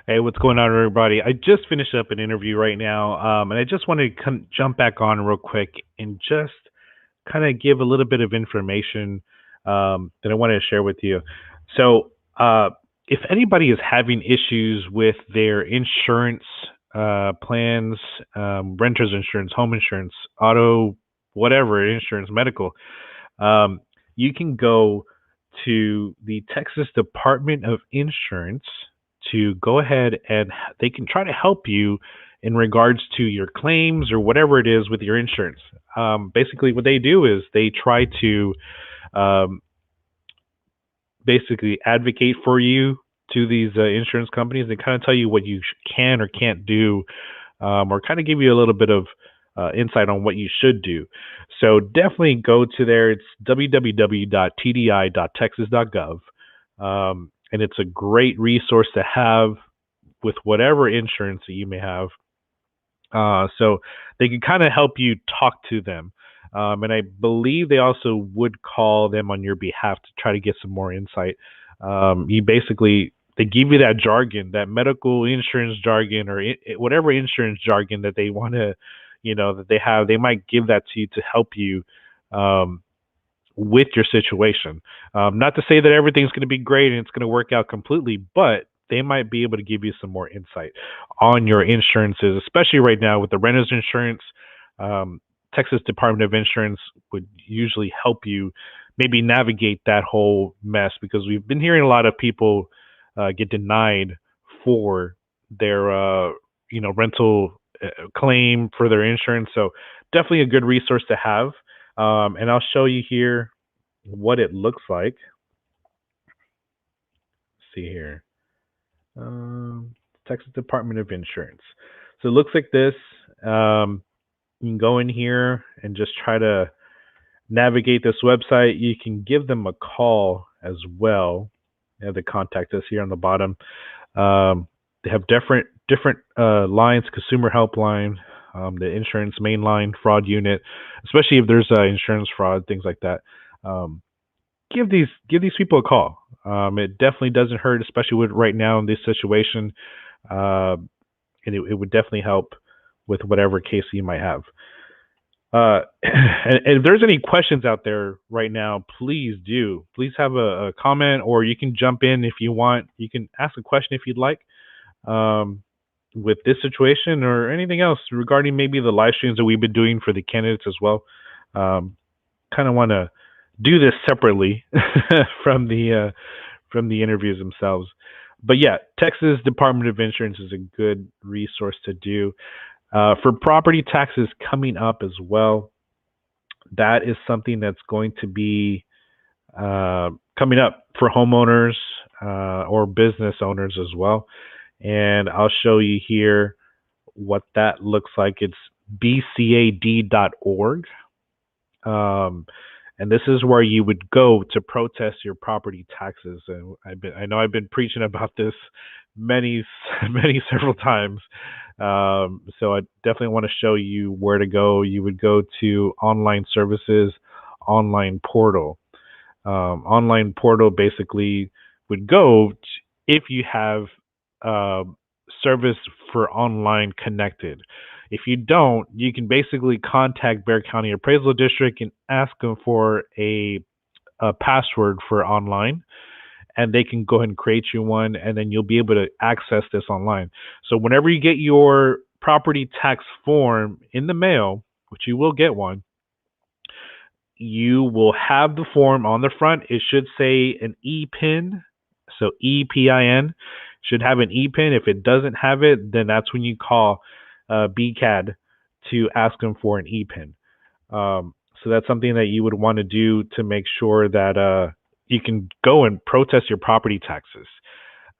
Hey, what's going on, everybody? I just finished up an interview right now, and I just want to jump back on real quick and just kind of give a little bit of information that I wanted to share with you. So, if anybody is having issues with their insurance plans, renter's insurance, home insurance, auto, whatever insurance, medical, um, you can go to the Texas Department of Insurance to go ahead and they can try to help you in regards to your claims or whatever it is with your insurance. Basically, what they do is they try to um, basically advocate for you to these insurance companies. They kind of tell you what you can or can't do, or kind of give you a little bit of insight on what you should do. So definitely go to there. It's www.tdi.texas.gov. And it's a great resource to have with whatever insurance that you may have. So they can kind of help you talk to them. And I believe they also would call them on your behalf to try to get some more insight. You basically, they give you that jargon, that medical insurance jargon, or whatever insurance jargon that they want to, that they have. They might give that to you to help you um, with your situation. Not to say that everything's going to be great and it's going to work out completely, but they might be able to give you some more insight on your insurances, especially right now with the renter's insurance. Um, Texas Department of Insurance would usually help you maybe navigate that whole mess because we've been hearing a lot of people get denied for their rental claim for their insurance. So definitely a good resource to have. And I'll show you here what it looks like. Let's see here. Texas Department of Insurance. So it looks like this. You can go in here and just try to navigate this website. You can give them a call as well. They have the contact us here on the bottom. They have different lines: consumer helpline, the insurance main line, fraud unit, especially if there's insurance fraud, things like that. Um, give these people a call. It definitely doesn't hurt, especially with right now in this situation, uh, and it would definitely help with whatever case you might have. And if there's any questions out there right now, please do. Please have a comment, or you can jump in if you want. You can ask a question if you'd like, um, with this situation or anything else regarding maybe the live streams that we've been doing for the candidates as well. Um, Kind of want to do this separately from the interviews themselves. But yeah, Texas Department of Insurance is a good resource to do. For property taxes coming up as well, that is something that's going to be coming up for homeowners or business owners as well. And I'll show you here what that looks like. It's bcad.org. And this is where you would go to protest your property taxes. And I know I've been preaching about this many, many several times. So I definitely want to show you where to go. You would go to online services, online portal. Online portal basically would go if you have uh, service for online connected. If you don't, you can basically contact Bear County Appraisal District and ask them for a password for online, and they can go ahead and create you one, and then you'll be able to access this online. So whenever you get your property tax form in the mail, which you will get one, you will have the form on the front. It should say an EPIN, so EPIN should have an EPIN. If it doesn't have it, then that's when you call BCAD to ask them for an EPIN. So that's something that you would want to do to make sure that you can go and protest your property taxes.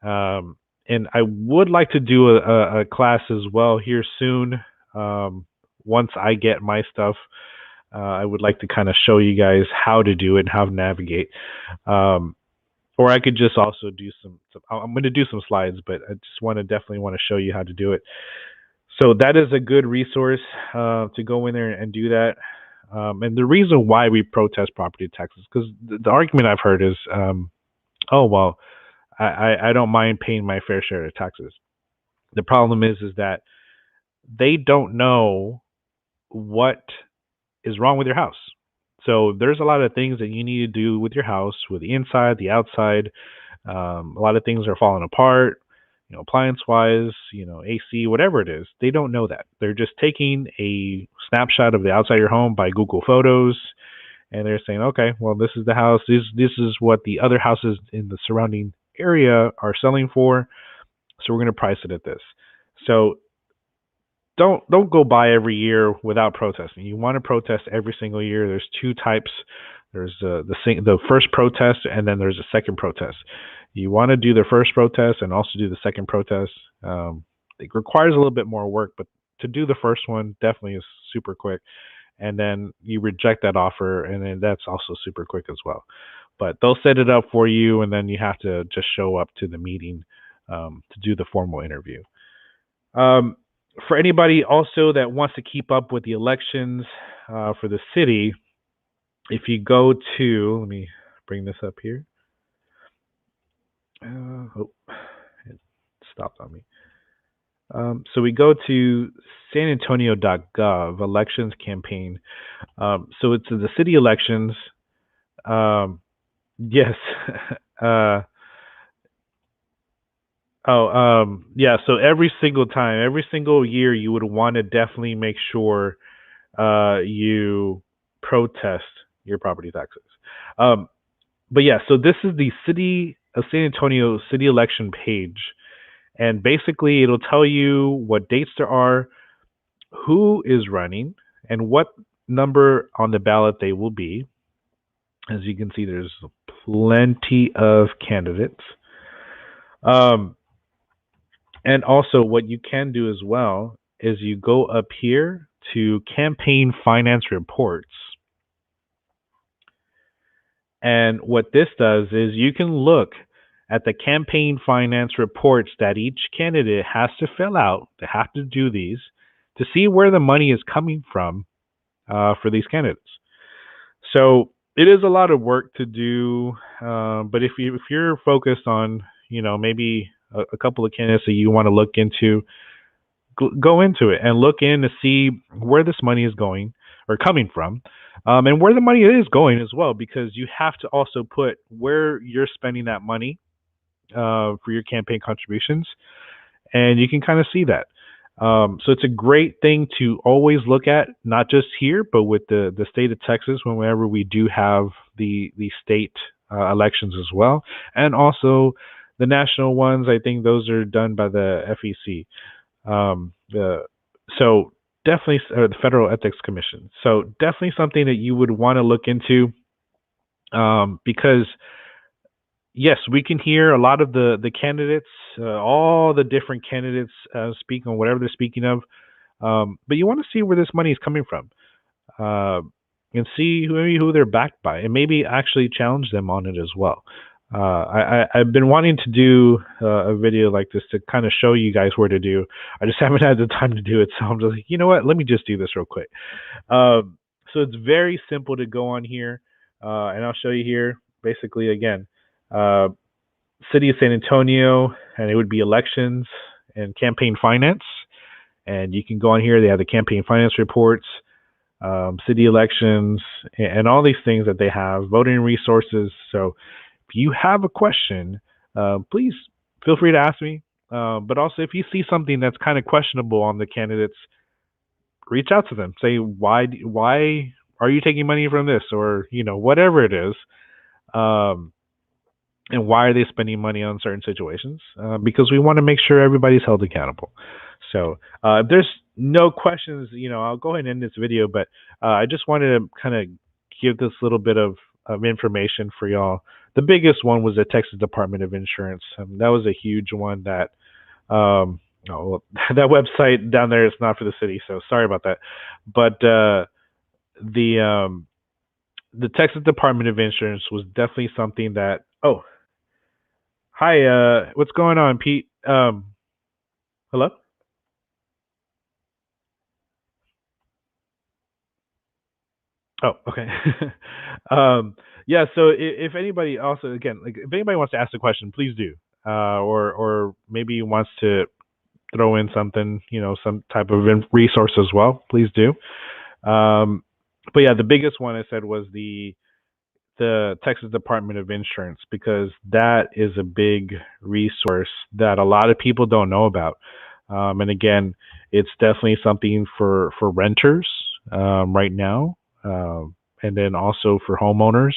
And I would like to do a class as well here soon. Once I get my stuff, I would like to kind of show you guys how to do it and how to navigate. Or I could just also do some I'm going to do some slides, but I just definitely want to show you how to do it. So that is a good resource to go in there and do that. And the reason why we protest property taxes, because the argument I've heard is, oh, well, I don't mind paying my fair share of taxes. The problem is that they don't know what is wrong with your house. So there's a lot of things that you need to do with your house, with the inside, the outside. A lot of things are falling apart, appliance wise, AC, whatever it is. They don't know that. They're just taking a snapshot of the outside of your home by Google Photos, and they're saying, okay, well, this is the house. This is what the other houses in the surrounding area are selling for. So we're going to price it at this. So don't go by every year without protesting. You want to protest every single year. There's two types. There's the first protest, and then there's a second protest. You want to do the first protest and also do the second protest. It requires a little bit more work, but to do the first one definitely is super quick. And then you reject that offer, and then that's also super quick as well. But they'll set it up for you, and then you have to just show up to the meeting to do the formal interview. Um, for anybody also that wants to keep up with the elections for the city, if you go to, let me bring this up here. It stopped on me. So we go to sanantonio.gov, elections campaign. So it's the city elections. Yes. uh, yeah. So every single time, every single year, you would want to definitely make sure you protest your property taxes. Um, but yeah, so this is the city of San Antonio city election page, and basically it'll tell you what dates there are, who is running, and what number on the ballot they will be. As you can see, there's plenty of candidates. Um, and also, what you can do as well is you go up here to campaign finance reports. And what this does is you can look at the campaign finance reports that each candidate has to fill out. They have to do these to see where the money is coming from for these candidates. So it is a lot of work to do, but if you're focused on maybe a couple of candidates that you want to look into, go into it and look in to see where this money is going or coming from, and where the money is going as well, because you have to also put where you're spending that money for your campaign contributions, and you can kind of see that. So it's a great thing to always look at, not just here, but with the state of Texas, whenever we do have the state elections as well, and also the national ones. I think those are done by the FEC. So definitely, or the Federal Ethics Commission. So definitely something that you would want to look into, because yes, we can hear a lot of the candidates, all the different candidates speak on whatever they're speaking of, but you want to see where this money is coming from, uh, and see who they're backed by, and maybe actually challenge them on it as well. I've been wanting to do a video like this to kind of show you guys where to do. I just haven't had the time to do it, so I'm just like, you know what? Let me just do this real quick. So it's very simple to go on here, and I'll show you here. Basically, again, uh, City of San Antonio, and it would be elections and campaign finance. And you can go on here. They have the campaign finance reports, city elections, and all these things that they have, voting resources. So if you have a question, please feel free to ask me. But also, if you see something that's kind of questionable on the candidates, reach out to them. Say, why are you taking money from this, or whatever it is, and why are they spending money on certain situations? Because we want to make sure everybody's held accountable. So if there's no questions, I'll go ahead and end this video. But I just wanted to kind of give this little bit of information for y'all. The biggest one was the Texas Department of Insurance. That was a huge one that that website down there is not for the city, so sorry about that. But the Texas Department of Insurance was definitely something that. Oh, hi. What's going on, Pete? Hello. Oh, okay. Yeah. So if anybody also, again, like if anybody wants to ask a question, please do. Or maybe wants to throw in something, some type of resource as well, please do. Um, but yeah, the biggest one I said was the Texas Department of Insurance, because that is a big resource that a lot of people don't know about. And again, it's definitely something for renters right now, and then also for homeowners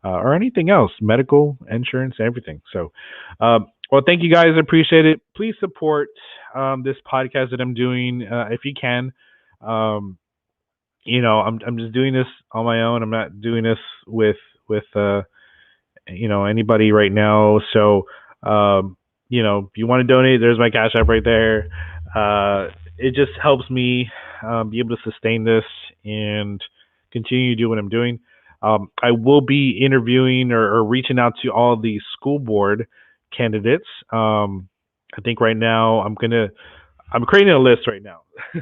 or anything else, medical insurance, everything. So, well, thank you guys. I appreciate it. Please support this podcast that I'm doing if you can. Um, I'm just doing this on my own. I'm not doing this with anybody right now. So, if you want to donate, there's my Cash App right there. It just helps me be able to sustain this and continue to do what I'm doing. I will be interviewing or reaching out to all the school board candidates. I think right now I'm creating a list right now.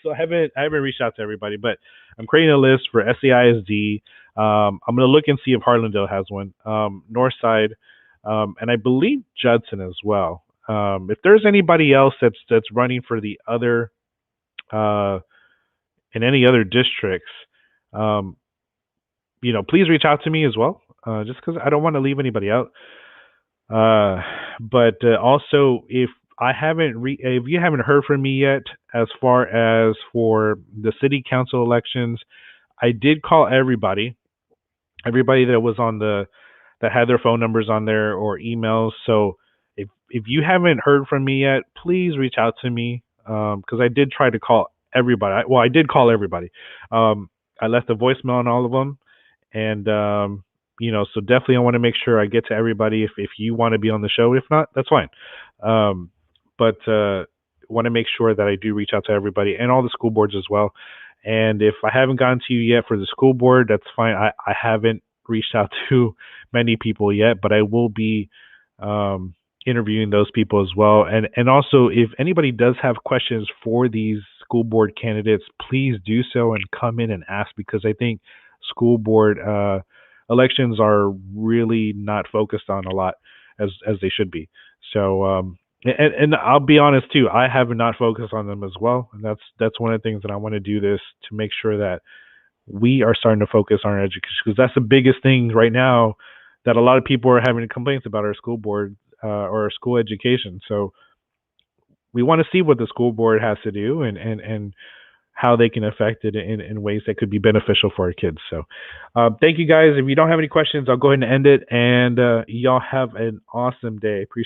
So I haven't reached out to everybody, but I'm creating a list for SEISD. I'm gonna look and see if Harlandale has one. Northside, and I believe Judson as well. If there's anybody else that's running for the other uh, in any other districts, um, please reach out to me as well. Just because I don't want to leave anybody out. Uh, but also, if you haven't heard from me yet, as far as for the city council elections, I did call everybody that was on that had their phone numbers on there or emails. So if you haven't heard from me yet, please reach out to me, because I did try to call everybody. I did call everybody. I left a voicemail on all of them, and so definitely I want to make sure I get to everybody. If you want to be on the show, if not, that's fine. Um, but want to make sure that I do reach out to everybody and all the school boards as well. And if I haven't gotten to you yet for the school board, that's fine. I haven't reached out to many people yet, but I will be um, interviewing those people as well. And also, if anybody does have questions for these school board candidates, please do so and come in and ask, because I think school board elections are really not focused on a lot as they should be. So and I'll be honest too, I have not focused on them as well, and that's one of the things that I want to do this to make sure that we are starting to focus on our education, because that's the biggest thing right now that a lot of people are having complaints about our school board or our school education. So we want to see what the school board has to do and how they can affect it in ways that could be beneficial for our kids. So thank you guys. If you don't have any questions, I'll go ahead and end it. And y'all have an awesome day. Appreciate